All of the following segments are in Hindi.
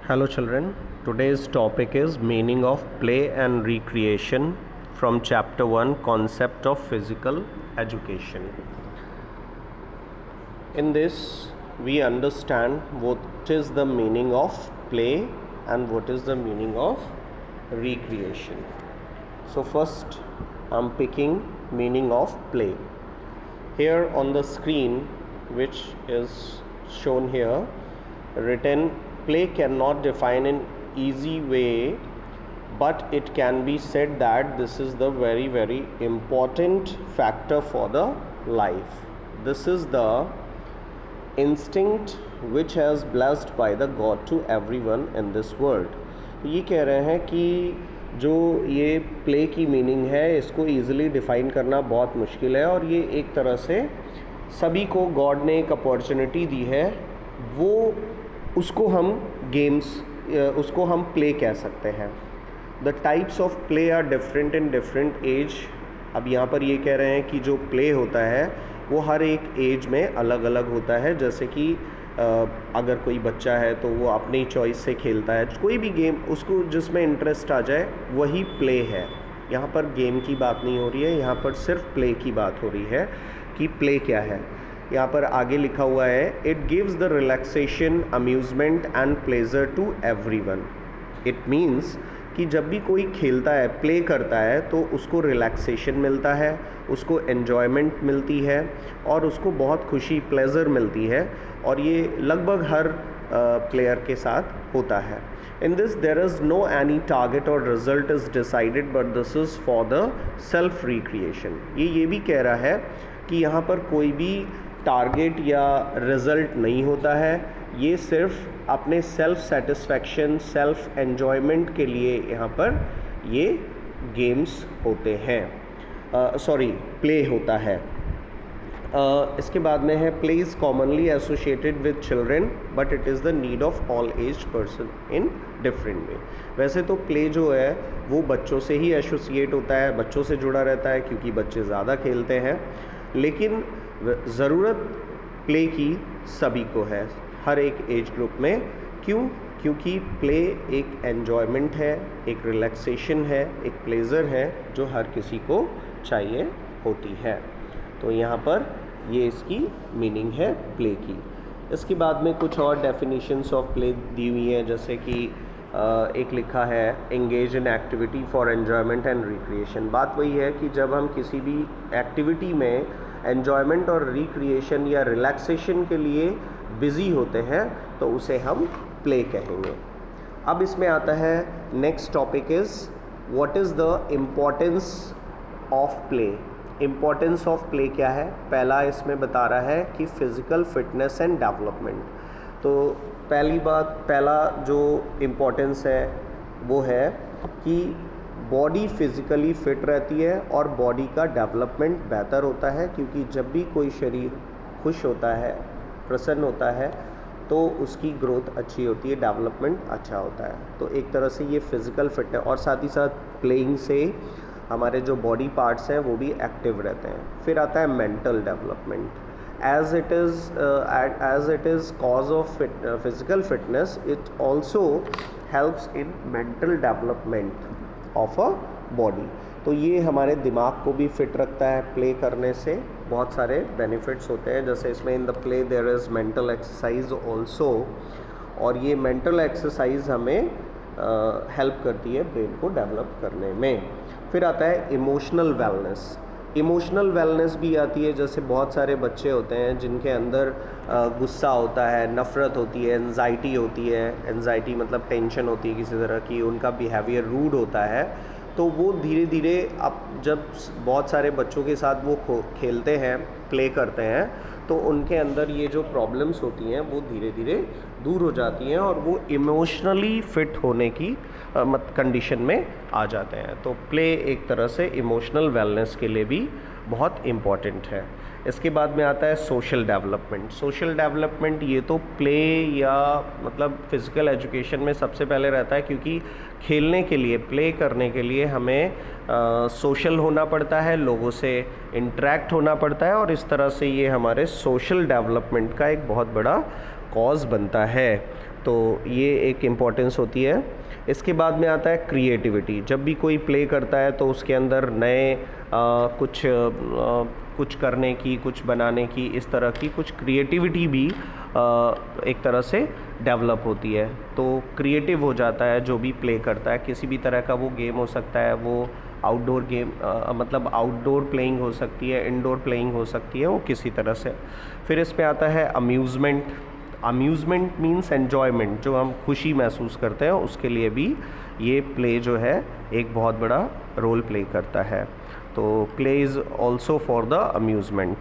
Hello children, today's topic is meaning of play and recreation from chapter 1 concept of physical education. In this we understand what is the meaning of play and what is the meaning of recreation. So first I'm picking meaning of play. Here on the screen, which is shown here, written, play cannot define an easy way, but it can be said that this is the very important factor for the life. This is the instinct which has blessed by the God to everyone in this world. ये कह रहे हैं कि जो ये प्ले की मीनिंग है इसको ईज़िली डिफ़ाइन करना बहुत मुश्किल है, और ये एक तरह से सभी को गॉड ने एक अपॉर्चुनिटी दी है, वो उसको हम गेम्स, उसको हम प्ले कह सकते हैं. The types of play are different in different age. अब यहाँ पर ये कह रहे हैं कि जो प्ले होता है वो हर एक एज में अलग अलग होता है. जैसे कि अगर कोई बच्चा है तो वो अपनी चॉइस से खेलता है, कोई भी गेम उसको जिसमें इंटरेस्ट आ जाए वही प्ले है. यहाँ पर गेम की बात नहीं हो रही है, यहाँ पर सिर्फ प्ले की बात हो रही है कि प्ले क्या है. यहाँ पर आगे लिखा हुआ है, it gives the relaxation, amusement and pleasure to everyone. It means कि जब भी कोई खेलता है, प्ले करता है, तो उसको रिलैक्सेशन मिलता है, उसको एन्जॉयमेंट मिलती है और उसको बहुत खुशी, प्लेजर मिलती है, और ये लगभग हर प्लेयर के साथ होता है. In this there is no any target और result is decided, but this is for the self recreation. ये भी कह रहा है कि यहाँ पर कोई भी टारगेट या रिज़ल्ट नहीं होता है, ये सिर्फ अपने सेल्फ सेटिस्फैक्शन, सेल्फ एन्जॉयमेंट के लिए यहाँ पर ये गेम्स होते हैं, प्ले होता है. इसके बाद में है, play is commonly associated with children but it is the need of all age person in different way. वैसे तो प्ले जो है वो बच्चों से ही एसोसिएट होता है, बच्चों से जुड़ा रहता है क्योंकि बच्चे ज़्यादा खेलते हैं, लेकिन ज़रूरत प्ले की सभी को है, हर एक एज ग्रुप में. क्यों? क्योंकि प्ले एक एन्जॉयमेंट है, एक रिलैक्सेशन है, एक प्लेज़र है जो हर किसी को चाहिए होती है. तो यहाँ पर ये इसकी मीनिंग है प्ले की. इसके बाद में कुछ और डेफिनेशंस ऑफ प्ले दी हुई हैं, जैसे कि एक लिखा है, engage in activity for enjoyment and recreation. बात वही है कि जब हम किसी भी एक्टिविटी में एन्जॉयमेंट और रिक्रिएशन या रिलैक्सेशन के लिए बिज़ी होते हैं तो उसे हम प्ले कहेंगे. अब इसमें आता है next topic is what is the importance of play. Importance of play क्या है? पहला इसमें बता रहा है कि फ़िज़िकल फिटनेस एंड डेवलपमेंट. तो पहला जो इम्पोर्टेंस है वो है कि बॉडी फिज़िकली फ़िट रहती है और बॉडी का डेवलपमेंट बेहतर होता है, क्योंकि जब भी कोई शरीर खुश होता है, प्रसन्न होता है, तो उसकी ग्रोथ अच्छी होती है, डेवलपमेंट अच्छा होता है. तो एक तरह से ये फ़िज़िकल फिटनेस, और साथ ही साथ प्लेइंग से हमारे जो बॉडी पार्ट्स हैं वो भी एक्टिव रहते हैं. फिर आता है mental development. As it is cause of physical fitness, it also helps in mental development of a body. तो ये हमारे दिमाग को भी फिट रखता है. प्ले करने से बहुत सारे बेनिफिट्स होते हैं, जैसे इसमें in the play there is mental exercise also, और ये मेंटल एक्सरसाइज हमें हेल्प करती है ब्रेन को डेवलप करने में. फिर आता है इमोशनल वेलनेस. इमोशनल वेलनेस भी आती है, जैसे बहुत सारे बच्चे होते हैं जिनके अंदर गुस्सा होता है, नफ़रत होती है, एंजाइटी होती है. एंजाइटी मतलब टेंशन होती है किसी तरह की, उनका बिहेवियर रूड होता है. तो वो धीरे धीरे, अब जब बहुत सारे बच्चों के साथ वो खेलते हैं, प्ले करते हैं, तो उनके अंदर ये जो प्रॉब्लम्स होती हैं वो धीरे धीरे दूर हो जाती हैं और वो इमोशनली फ़िट होने की कंडीशन में आ जाते हैं. तो प्ले एक तरह से इमोशनल वेलनेस के लिए भी बहुत इम्पॉर्टेंट है. इसके बाद में आता है सोशल डेवलपमेंट. सोशल डेवलपमेंट ये तो प्ले या मतलब फ़िज़िकल एजुकेशन में सबसे पहले रहता है, क्योंकि खेलने के लिए, प्ले करने के लिए हमें सोशल होना पड़ता है, लोगों से इंटरेक्ट होना पड़ता है, और इस तरह से ये हमारे सोशल डेवलपमेंट का एक बहुत बड़ा कॉज बनता है। तो ये एक इम्पॉर्टेंस होती है। इसके बाद में आता है क्रिएटिविटी। जब भी कोई प्ले करता है तो उसके अंदर नए कुछ करने की, कुछ बनाने की, इस तरह की कुछ क्रिएटिविटी भी एक तरह से डेवलप होती है। तो क्रिएटिव हो जाता है जो भी प्ले करता है। किसी भी तरह का वो गेम हो सकता है, वो आउटडोर गेम मतलब आउटडोर प्लेइंग हो सकती है, इंडोर प्लेइंग हो सकती है, वो किसी तरह से। फिर इस पे आता है अम्यूज़मेंट। अम्यूज़मेंट मीन्स एन्जॉयमेंट, जो हम खुशी महसूस करते हैं, उसके लिए भी ये प्ले जो है एक बहुत बड़ा रोल प्ले करता है। तो play is also for the amusement.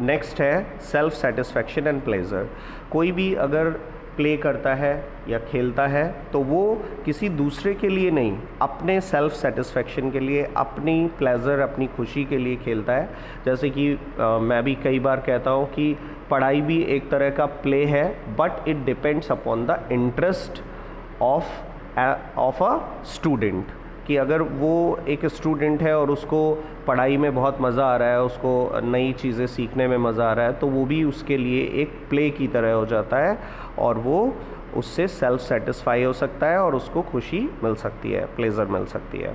Next है सेल्फ सेटिस्फैक्शन एंड प्लेजर। कोई भी अगर प्ले करता है या खेलता है तो वो किसी दूसरे के लिए नहीं, अपने सेल्फ सेटिस्फैक्शन के लिए, अपनी प्लेजर, अपनी खुशी के लिए खेलता है। जैसे कि मैं भी कई बार कहता हूँ कि पढ़ाई भी एक तरह का प्ले है, but it depends upon the interest of a student. कि अगर वो एक स्टूडेंट है और उसको पढ़ाई में बहुत मज़ा आ रहा है, उसको नई चीज़ें सीखने में मज़ा आ रहा है, तो वो भी उसके लिए एक प्ले की तरह हो जाता है और वो उससे सेल्फ सेटिस्फाई हो सकता है और उसको खुशी मिल सकती है, प्लेजर मिल सकती है।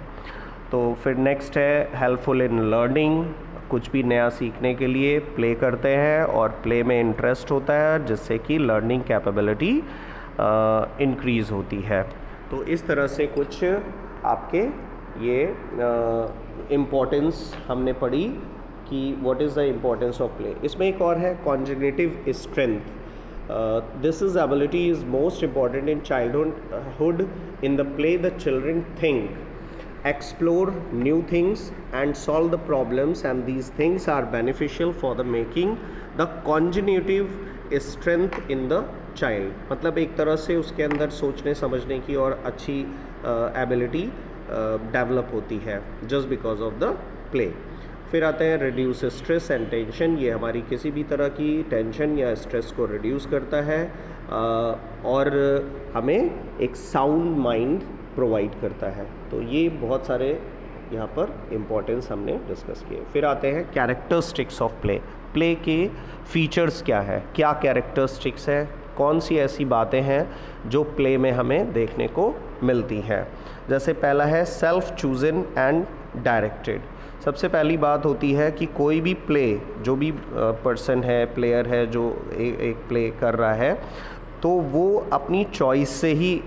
तो फिर नेक्स्ट है हेल्पफुल इन लर्निंग। कुछ भी नया सीखने के लिए प्ले करते हैं और प्ले में इंटरेस्ट होता है, जिससे कि लर्निंग कैपेबिलिटी इंक्रीज़ होती है। तो इस तरह से कुछ आपके ये इम्पोर्टेंस हमने पढ़ी कि what is the importance of play. इसमें एक और है conjugative strength. This is ability is most important in childhood. In the play the children think, explore new things and solve the problems, and these things are beneficial for the making the cognitive strength in the child। मतलब एक तरह से उसके अंदर सोचने समझने की और अच्छी एबिलिटी डेवलप होती है just because of the play. फिर आते हैं रिड्यूस स्ट्रेस एंड टेंशन। ये हमारी किसी भी तरह की टेंशन या स्ट्रेस को रिड्यूस करता है और हमें एक साउंड माइंड प्रोवाइड करता है। तो ये बहुत सारे यहाँ पर इम्पोर्टेंस हमने डिस्कस किए। फिर आते हैं कैरेक्टरिस्टिक्स ऑफ प्ले। प्ले के फीचर्स क्या है, क्या कैरेक्टरिस्टिक्स है, कौन सी ऐसी बातें हैं जो प्ले में हमें देखने को मिलती हैं। जैसे पहला है सेल्फ चूजन एंड डायरेक्टेड। सबसे पहली बात होती है कि कोई भी प्ले, जो भी पर्सन है, प्लेयर है जो एक प्ले कर रहा है, तो वो अपनी चॉइस से ही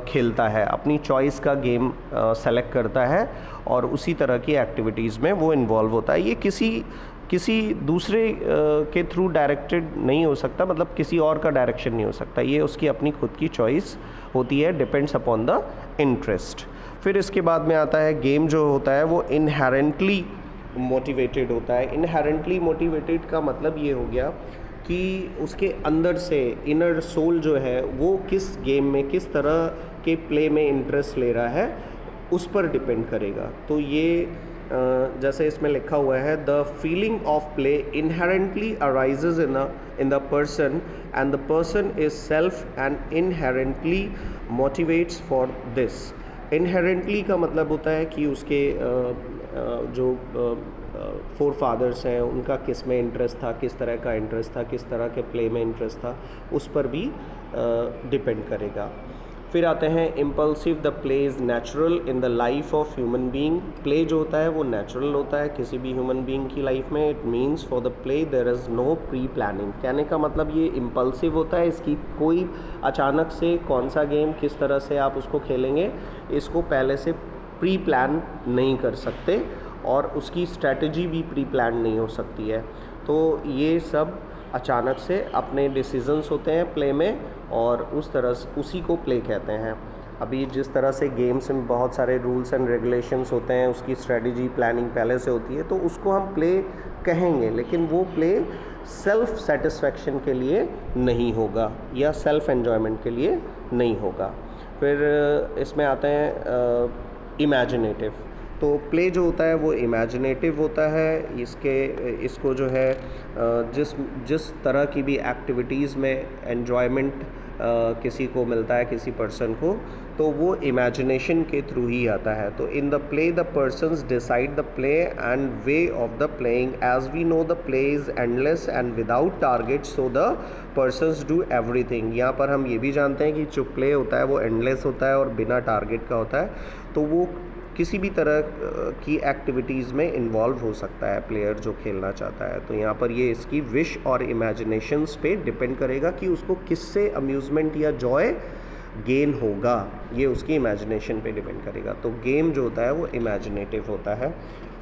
खेलता है, अपनी चॉइस का गेम सेलेक्ट करता है और उसी तरह की एक्टिविटीज़ में वो इन्वॉल्व होता है। ये किसी दूसरे के थ्रू डायरेक्टेड नहीं हो सकता, मतलब किसी और का डायरेक्शन नहीं हो सकता। ये उसकी अपनी खुद की चॉइस होती है, डिपेंड्स अपॉन द इंटरेस्ट। फिर इसके बाद में आता है गेम जो होता है वो इनहेरेंटली मोटिवेटेड होता है। इनहेरेंटली मोटिवेटेड का मतलब ये हो गया कि उसके अंदर से इनर सोल जो है वो किस गेम में, किस तरह के प्ले में इंटरेस्ट ले रहा है, उस पर डिपेंड करेगा। तो ये जैसे इसमें लिखा हुआ है, the feeling of play inherently arises in the person and the person is self and inherently motivates for this. Inherently का मतलब होता है कि उसके जो फोर फादर्स हैं उनका किस में इंटरेस्ट था, किस तरह का इंटरेस्ट था, किस तरह के प्ले में इंटरेस्ट था, उस पर भी डिपेंड करेगा। फिर आते हैं impulsive. The play is natural in the life of human being. Play जो होता है वो नेचुरल होता है किसी भी ह्यूमन बीइंग की लाइफ में। It means for the play there is no pre planning. कहने का मतलब ये इम्पल्सिव होता है, इसकी कोई अचानक से कौन सा गेम किस तरह से आप उसको खेलेंगे, इसको पहले से प्री प्लान नहीं कर सकते और उसकी स्ट्रैटेजी भी प्री प्लान नहीं हो सकती है। तो ये सब अचानक से अपने डिसीजंस होते हैं प्ले में और उस तरह से उसी को प्ले कहते हैं। अभी जिस तरह से गेम्स में बहुत सारे रूल्स एंड रेगुलेशंस होते हैं, उसकी स्ट्रैटेजी प्लानिंग पहले से होती है, तो उसको हम प्ले कहेंगे, लेकिन वो प्ले सेल्फ सेटिस्फैक्शन के लिए नहीं होगा या सेल्फ एन्जॉयमेंट के लिए नहीं होगा। फिर इसमें आते हैं इमेजिनेटिव। तो प्ले जो होता है वो इमेजिनेटिव होता है। इसको जो है जिस तरह की भी एक्टिविटीज़ में एन्जॉयमेंट किसी को मिलता है, किसी पर्सन को, तो वो इमेजिनेशन के थ्रू ही आता है। तो in the play the persons decide the play and way of the playing, as we know the play is endless and without target, so the persons do everything. यहाँ पर हम ये भी जानते हैं कि जो प्ले होता है वो एंडलेस होता है और बिना टारगेट का होता है, तो वो किसी भी तरह की एक्टिविटीज़ में इन्वॉल्व हो सकता है प्लेयर जो खेलना चाहता है। तो यहाँ पर ये इसकी विश और इमेजिनेशंस पे डिपेंड करेगा कि उसको किससे अम्यूज़मेंट या जॉय गेन होगा, ये उसकी इमेजिनेशन पे डिपेंड करेगा। तो गेम जो होता है वो इमेजिनेटिव होता है।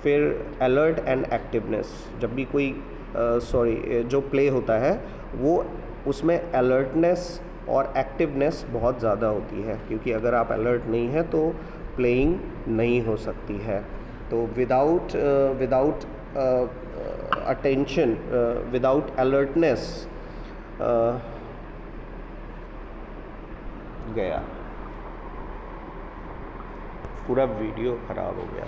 फिर अलर्ट एंड एक्टिवनेस, जब भी कोई जो प्ले होता है वो उसमें अलर्टनेस और एक्टिवनेस बहुत ज़्यादा होती है, क्योंकि अगर आप अलर्ट नहीं हैं तो प्लेइंग नहीं हो सकती है। तो विदाउट अटेंशन, विदाउट अलर्टनेस गया, पूरा वीडियो ख़राब हो गया।